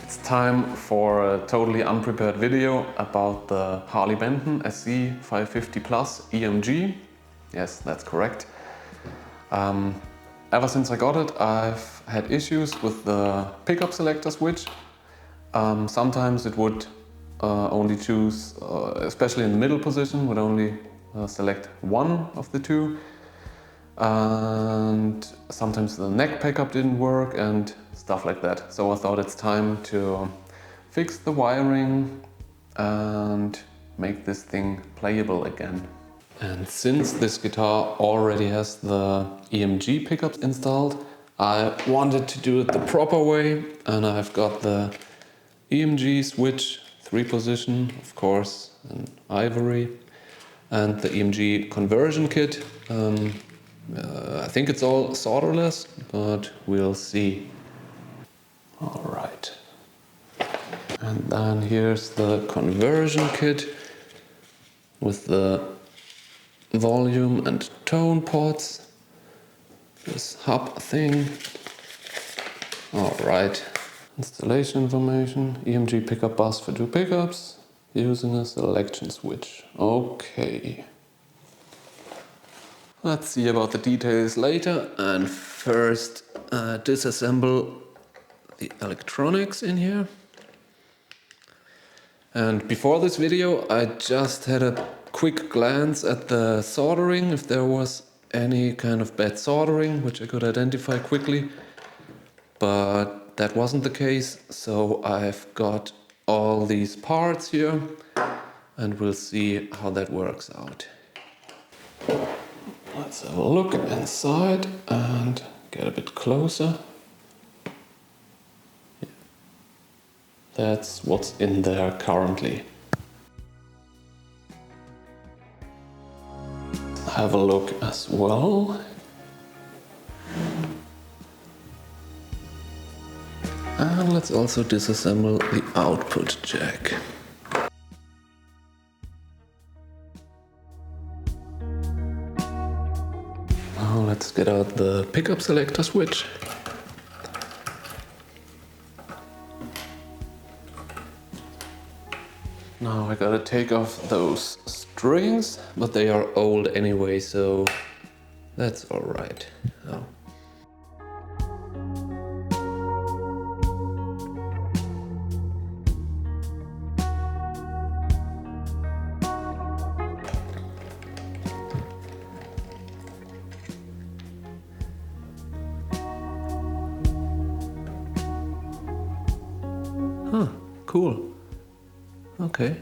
It's time for a totally unprepared video about the Harley Benton SC-550 Plus EMG. Yes, that's correct. Ever since I got it, I've had issues with the pickup selector switch. Sometimes it would only choose, especially in the middle position, would only select one of the two. And sometimes the neck pickup didn't work and stuff like that. So I thought it's time to fix the wiring and make this thing playable again. And since this guitar already has the EMG pickups installed, I wanted to do it the proper way, and I've got the EMG switch 3-position, of course, in ivory, and the EMG conversion kit. I think it's all solderless, but we'll see. Alright. And then here's the conversion kit with the volume and tone pots. This hub thing. Alright. Installation information. EMG pickup bus for 2 pickups using a selection switch. Okay. Let's see about the details later, and first disassemble the electronics in here. And before this video I just had a quick glance at the soldering, if there was any kind of bad soldering which I could identify quickly, but that wasn't the case, so I've got all these parts here and we'll see how that works out. Let's have a look inside and get a bit closer. Yeah. That's what's in there currently. Have a look as well. And let's also disassemble the output jack. Now let's get out the pickup selector switch. Now I gotta take off those strings, but they are old anyway, so that's alright. Oh. Huh, cool. Okay.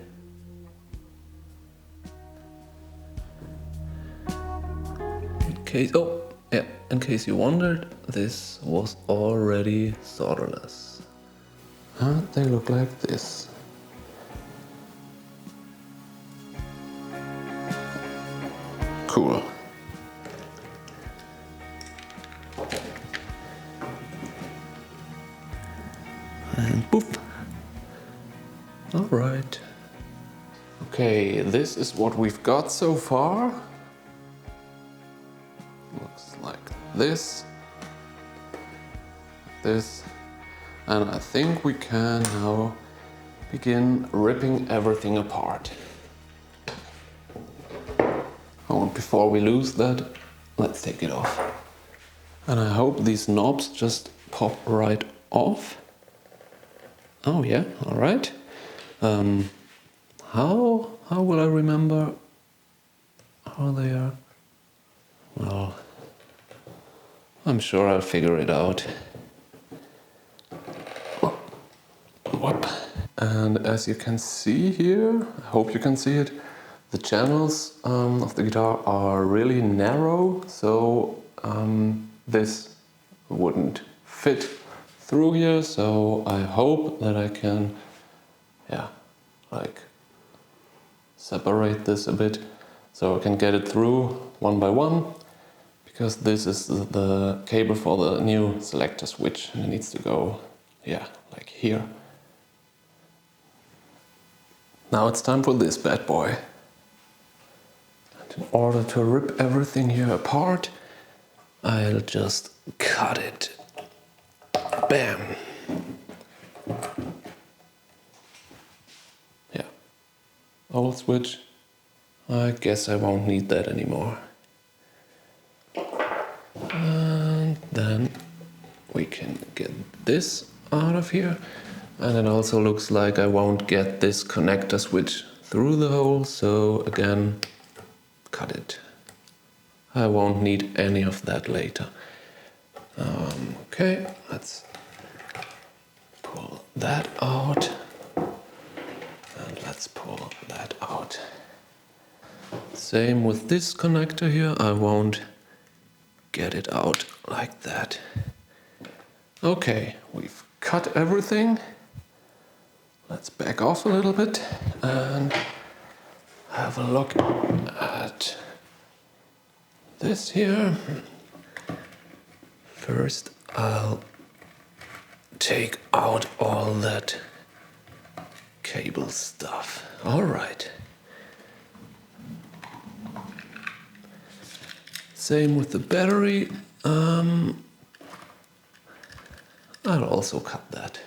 In case you wondered, this was already solderless. They look like this. Cool. And boop. Alright. Okay, this is what we've got so far. Looks like this. And I think we can now begin ripping everything apart. Oh, and before we lose that, let's take it off. And I hope these knobs just pop right off. Oh yeah, alright. How will I remember how they are? Well, I'm sure I'll figure it out. Whoop. And as you can see here, I hope you can see it, the channels of the guitar are really narrow, so this wouldn't fit through here, so I hope that I can, separate this a bit so I can get it through one by one, because this is the cable for the new selector switch and it needs to go, like here. Now it's time for this bad boy. And in order to rip everything here apart, I'll just cut it. Bam! switch. I guess I won't need that anymore. And then we can get this out of here. And it also looks like I won't get this connector switch through the hole, so again, cut it. I won't need any of that later. Okay, let's pull that out. And let's pull that out. Same with this connector here, I won't get it out like that. Okay, we've cut everything. Let's back off a little bit and have a look at this here. First, I'll take out all that cable stuff. All right. Same with the battery. I'll also cut that.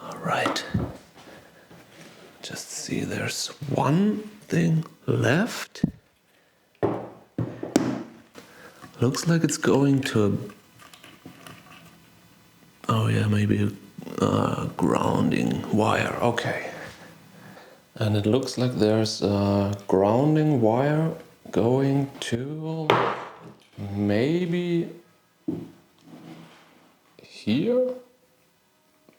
All right. Just see, there's one thing left. Looks like it's going to maybe a grounding wire. Okay. And it looks like there's a grounding wire going to maybe here,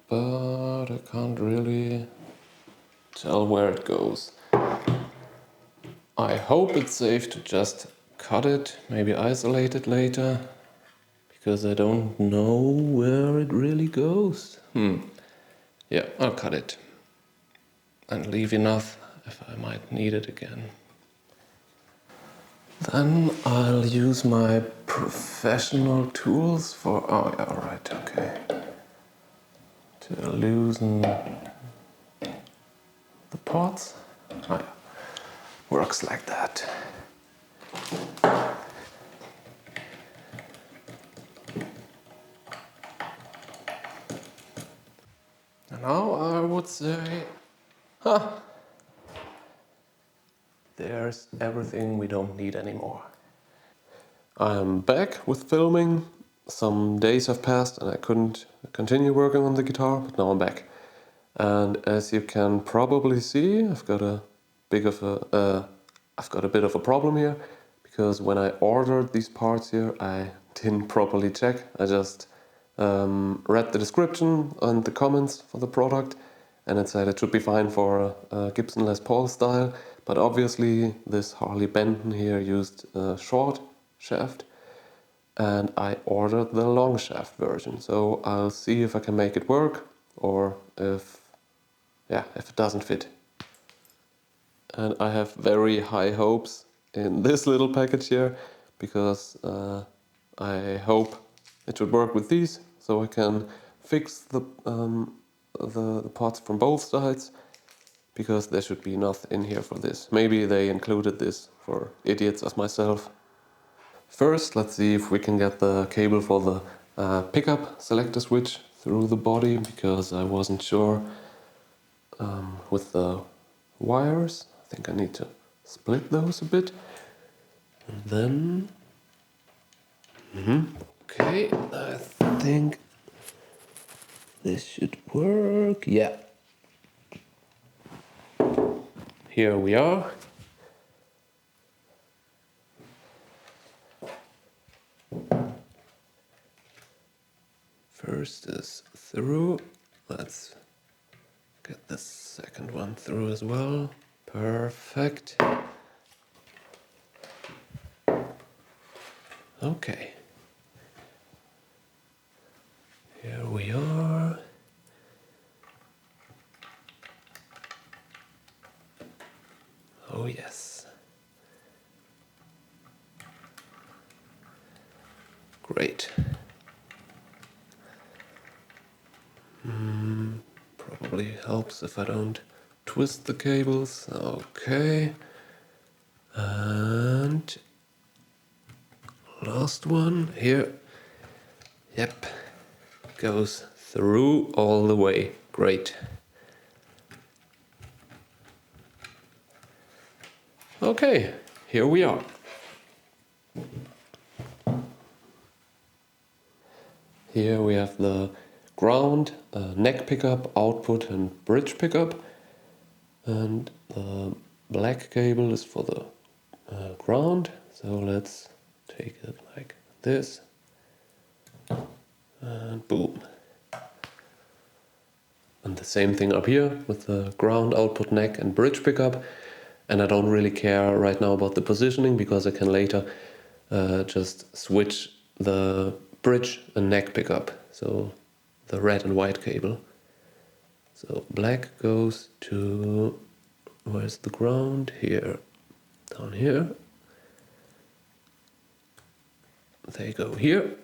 but I can't really tell where it goes. I hope it's safe to just cut it, maybe isolate it later, because I don't know where it really goes. Yeah, I'll cut it and leave enough if I might need it again. Then I'll use my professional tools for, oh yeah, alright, okay. To loosen the pots. Oh yeah, works like that. And now I would say, there's everything we don't need anymore. I'm back with filming. Some days have passed and I couldn't continue working on the guitar, but now I'm back. And as you can probably see, I've got a bit of a problem here, because when I ordered these parts here, I didn't properly check. I just read the description and the comments for the product, and it said it should be fine for a Gibson Les Paul style, but obviously this Harley Benton here used a short shaft, and I ordered the long shaft version. So I'll see if I can make it work, or if it doesn't fit. And I have very high hopes in this little package here, because I hope it should work with these, so I can fix the parts from both sides, because there should be enough in here for this. Maybe they included this for idiots as myself. First, let's see if we can get the cable for the pickup selector switch through the body, because I wasn't sure with the wires. I think I need to split those a bit. And then... Okay, I think this should work. Yeah. Here we are. First is through. Let's get the second one through as well. Perfect. Okay. Here we are. Oh yes. Great. Probably helps if I don't twist the cables. Okay. And last one here. Yep, goes through all the way. Great. Okay, here we are. Here we have the ground, neck pickup, output and bridge pickup, and the black cable is for the ground. So let's take it like this, and boom. And the same thing up here with the ground, output, neck and bridge pickup. And I don't really care right now about the positioning because I can later just switch the bridge and neck pickup. So the red and white cable. So black goes to, where's the ground? Here, down here. They go here.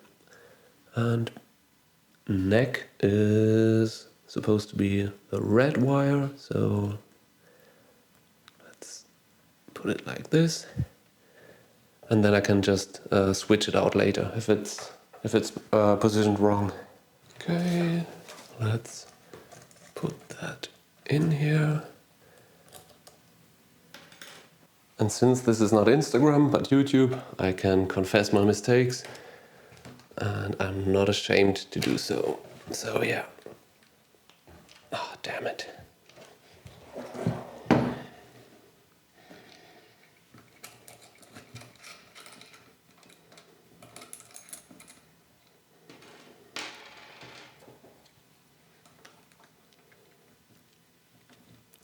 And neck is supposed to be the red wire, so let's put it like this. And then I can just switch it out later if it's positioned wrong. Okay, let's put that in here. And since this is not Instagram but YouTube, I can confess my mistakes, and I'm not ashamed to do so. So yeah. Ah, oh, damn it.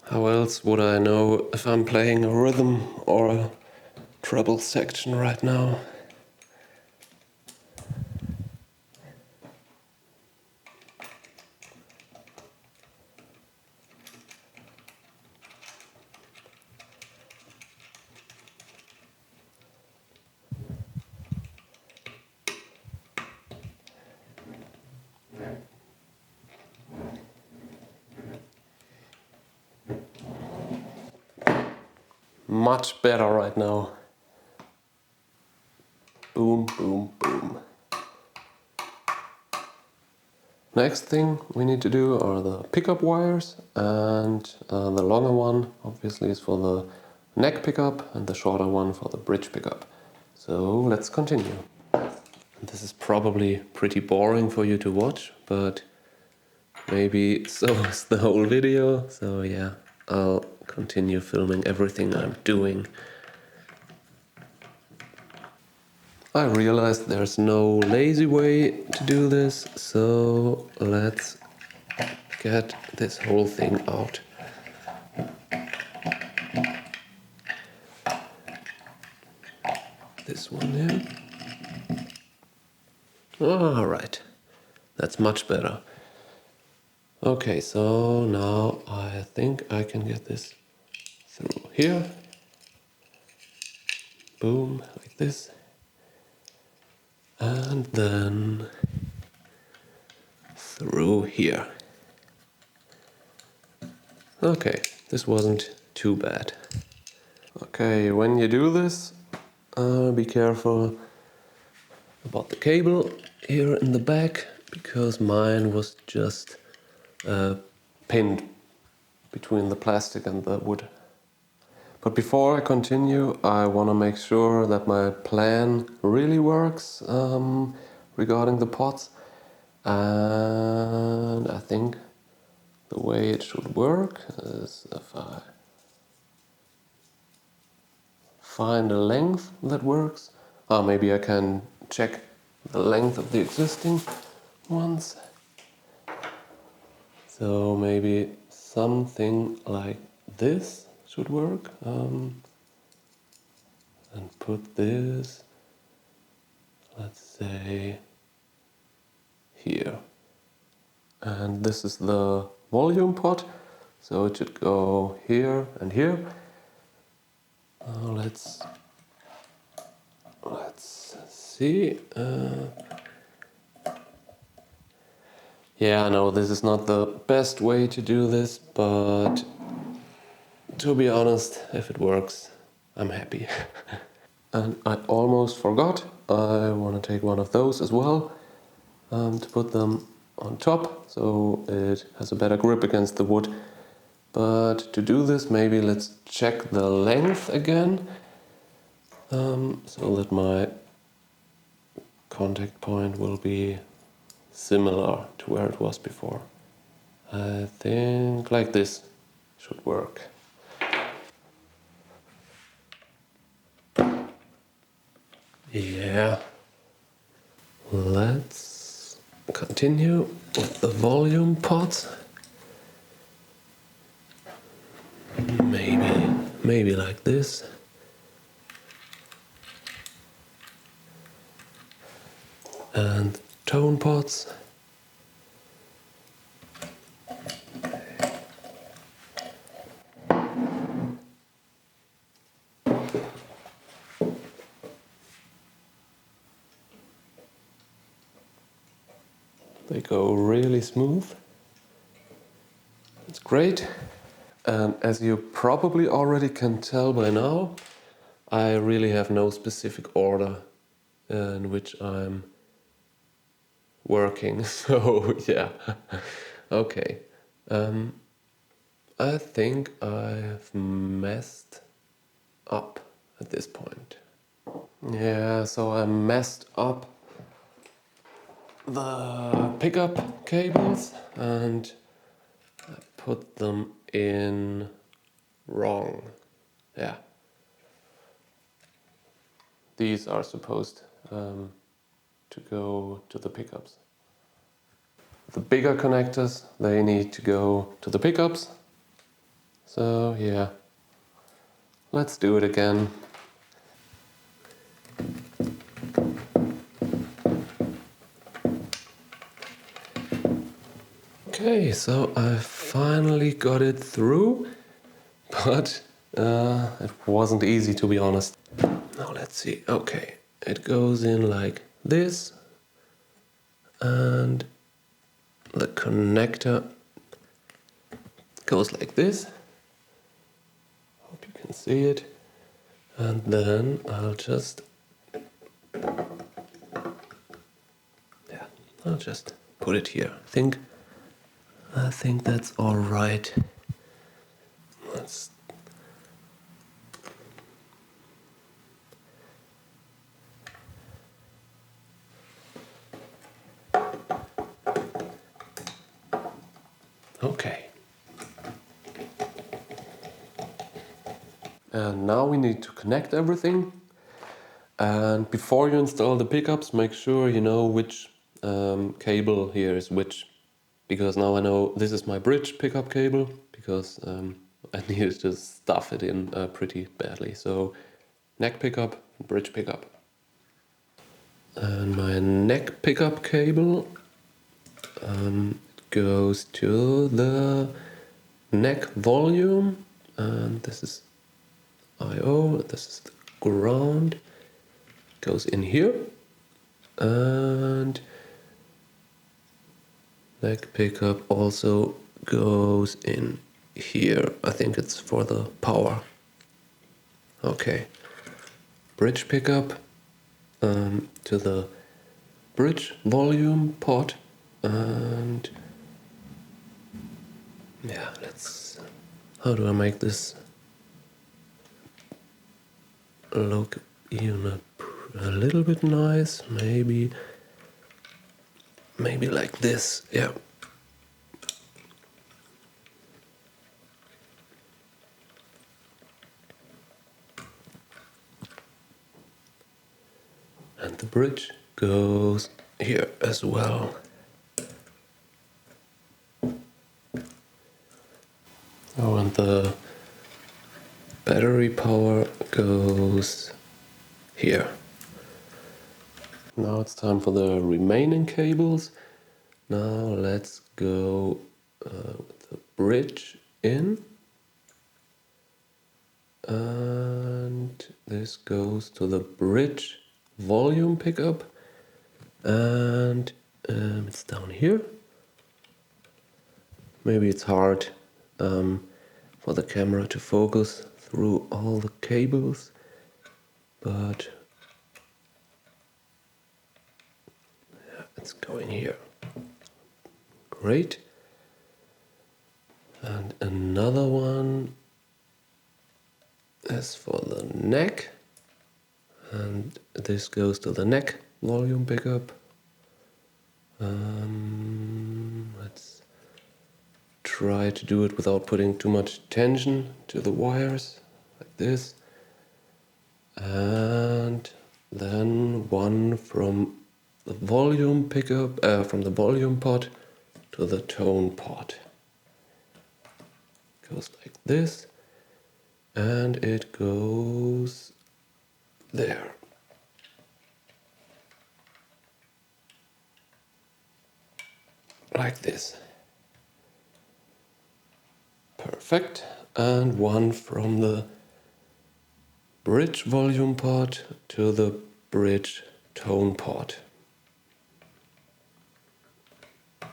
How else would I know if I'm playing a rhythm or a treble section right now? Much better right now. Boom, boom, boom. Next thing we need to do are the pickup wires, and the longer one obviously is for the neck pickup and the shorter one for the bridge pickup. So let's continue. This is probably pretty boring for you to watch, but maybe so is the whole video. So yeah, I'll continue filming everything I'm doing. I realized there's no lazy way to do this, so let's get this whole thing out. This one here. Alright, that's much better. Okay, so now I think I can get this through here. Boom, like this. And then through here. Okay, this wasn't too bad. Okay, when you do this, be careful about the cable here in the back, because mine was just pinned between the plastic and the wood. But before I continue, I want to make sure that my plan really works regarding the pots. And I think the way it should work is if I find a length that works. Maybe I can check the length of the existing ones. So maybe something like this should work. And put this, let's say, here. And this is the volume pot, so it should go here and here. Let's see. Yeah, I know this is not the best way to do this, but to be honest, if it works, I'm happy. And I almost forgot, I want to take one of those as well to put them on top so it has a better grip against the wood. But to do this, maybe let's check the length again, so that my contact point will be similar to where it was before. I think like this should work. Yeah. Let's continue with the volume pots. Maybe like this. And tone pots. They go really smooth. It's great. And as you probably already can tell by now, I really have no specific order in which I'm working. So yeah, okay. I think I've messed up at this point. Yeah, so I messed up the pickup cables and I put them in wrong. Yeah. These are supposed to go to the pickups. The bigger connectors, they need to go to the pickups. So yeah, let's do it again. Okay, so I finally got it through, but it wasn't easy, to be honest. Now let's see. Okay, it goes in like this, and the connector goes like this. Hope you can see it. And then I'll just put it here. I think that's all right. Let's okay. And now we need to connect everything. And before you install the pickups, make sure you know which cable here is which. Because now I know this is my bridge pickup cable, because I needed to stuff it in pretty badly. So neck pickup, bridge pickup. And my neck pickup cable goes to the neck volume, and this is I/O, this is the ground, goes in here, and neck pickup also goes in here. I think it's for the power. Okay, bridge pickup to the bridge volume pot, and yeah, how do I make this look even a little bit nice? Maybe like this, yeah. And the bridge goes here as well. Oh, and the battery power goes here. Now it's time for the remaining cables. Now let's go with the bridge in. And this goes to the bridge volume pickup. And it's down here. Maybe it's hard for the camera to focus through all the cables, but it's going here. Great. And another one is for the neck. And this goes to the neck volume pickup. Let's try to do it without putting too much tension to the wires, like this. And then one from the volume pickup, from the volume pot to the tone pot. Goes like this, and it goes there. Like this. Perfect. And one from the bridge volume pot to the bridge tone pot. Like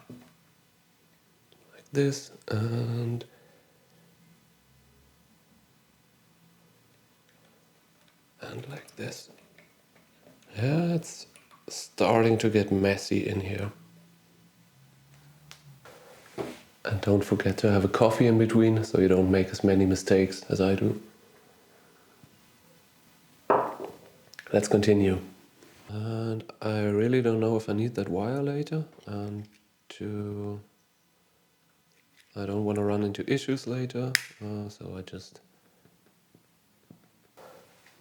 this, and like this. Yeah, it's starting to get messy in here. And don't forget to have a coffee in between so you don't make as many mistakes as I do. Let's continue. And I really don't know if I need that wire later, and I don't want to run into issues later, so I just...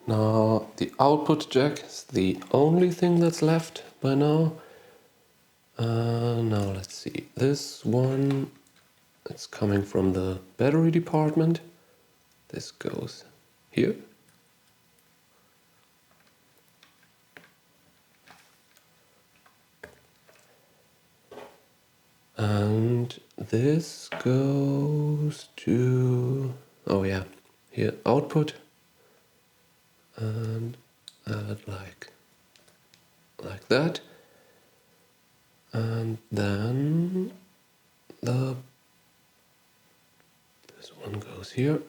Now the output jack is the only thing that's left by now. Now let's see, this one, it's coming from the battery department. This goes here. And this goes to, oh yeah, here, output. And add like that. And then this one goes here.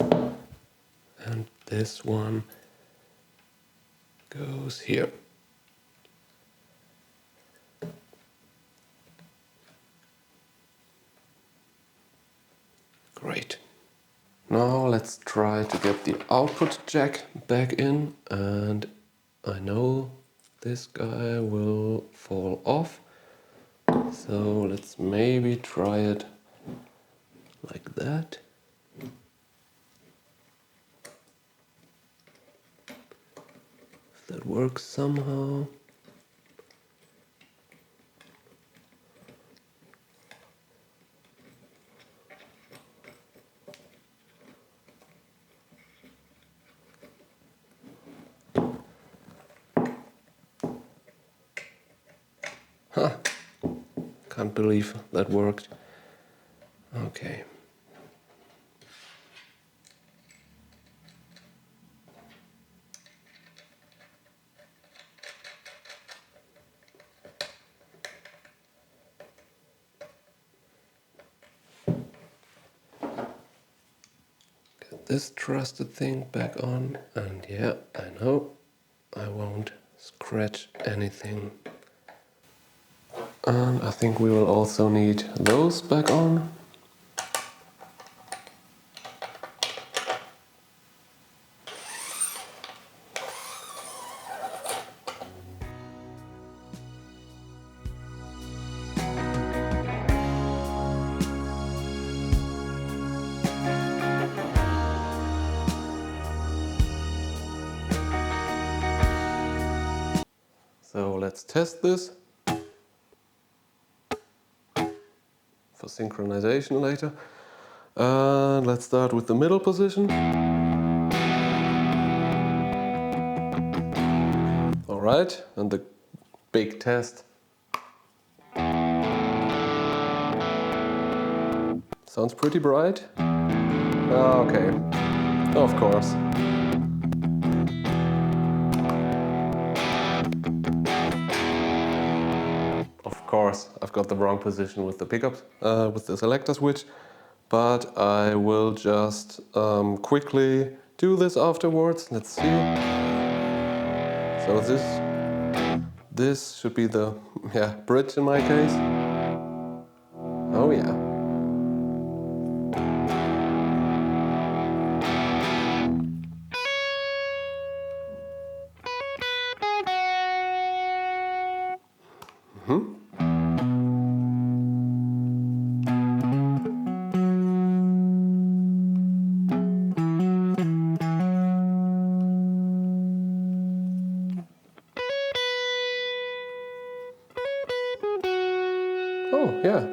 And this one goes here. Great. Now let's try to get the output jack back in, and I know this guy will fall off, so let's maybe try it like that. If that works somehow. Huh. Can't believe that worked. Okay. Get this trusted thing back on, and yeah, I know I won't scratch anything. And I think we will also need those back on. So let's test this for synchronization later. And let's start with the middle position. All right, and the big test. Sounds pretty bright. Okay, of course. Of course, I've got the wrong position with the pickups, with the selector switch, but I will just quickly do this afterwards. Let's see. So this should be the bridge in my case. Oh yeah. Oh yeah.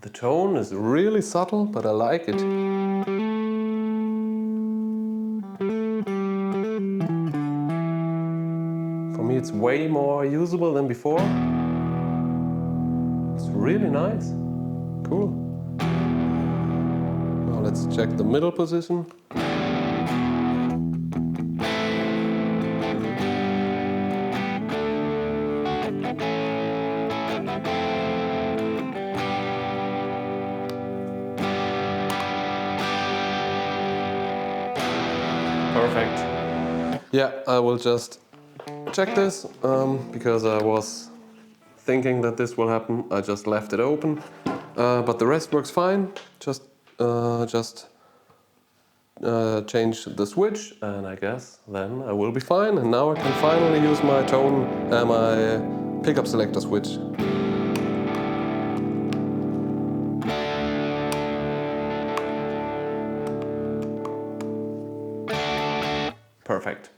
The tone is really subtle, but I like it. For me it's way more usable than before. It's really nice. Cool. Now let's check the middle position. Perfect. Yeah, I will just check this because I was thinking that this will happen. I just left it open, but the rest works fine. Just change the switch, and I guess then I will be fine. And now I can finally use my my pickup selector switch. Perfect.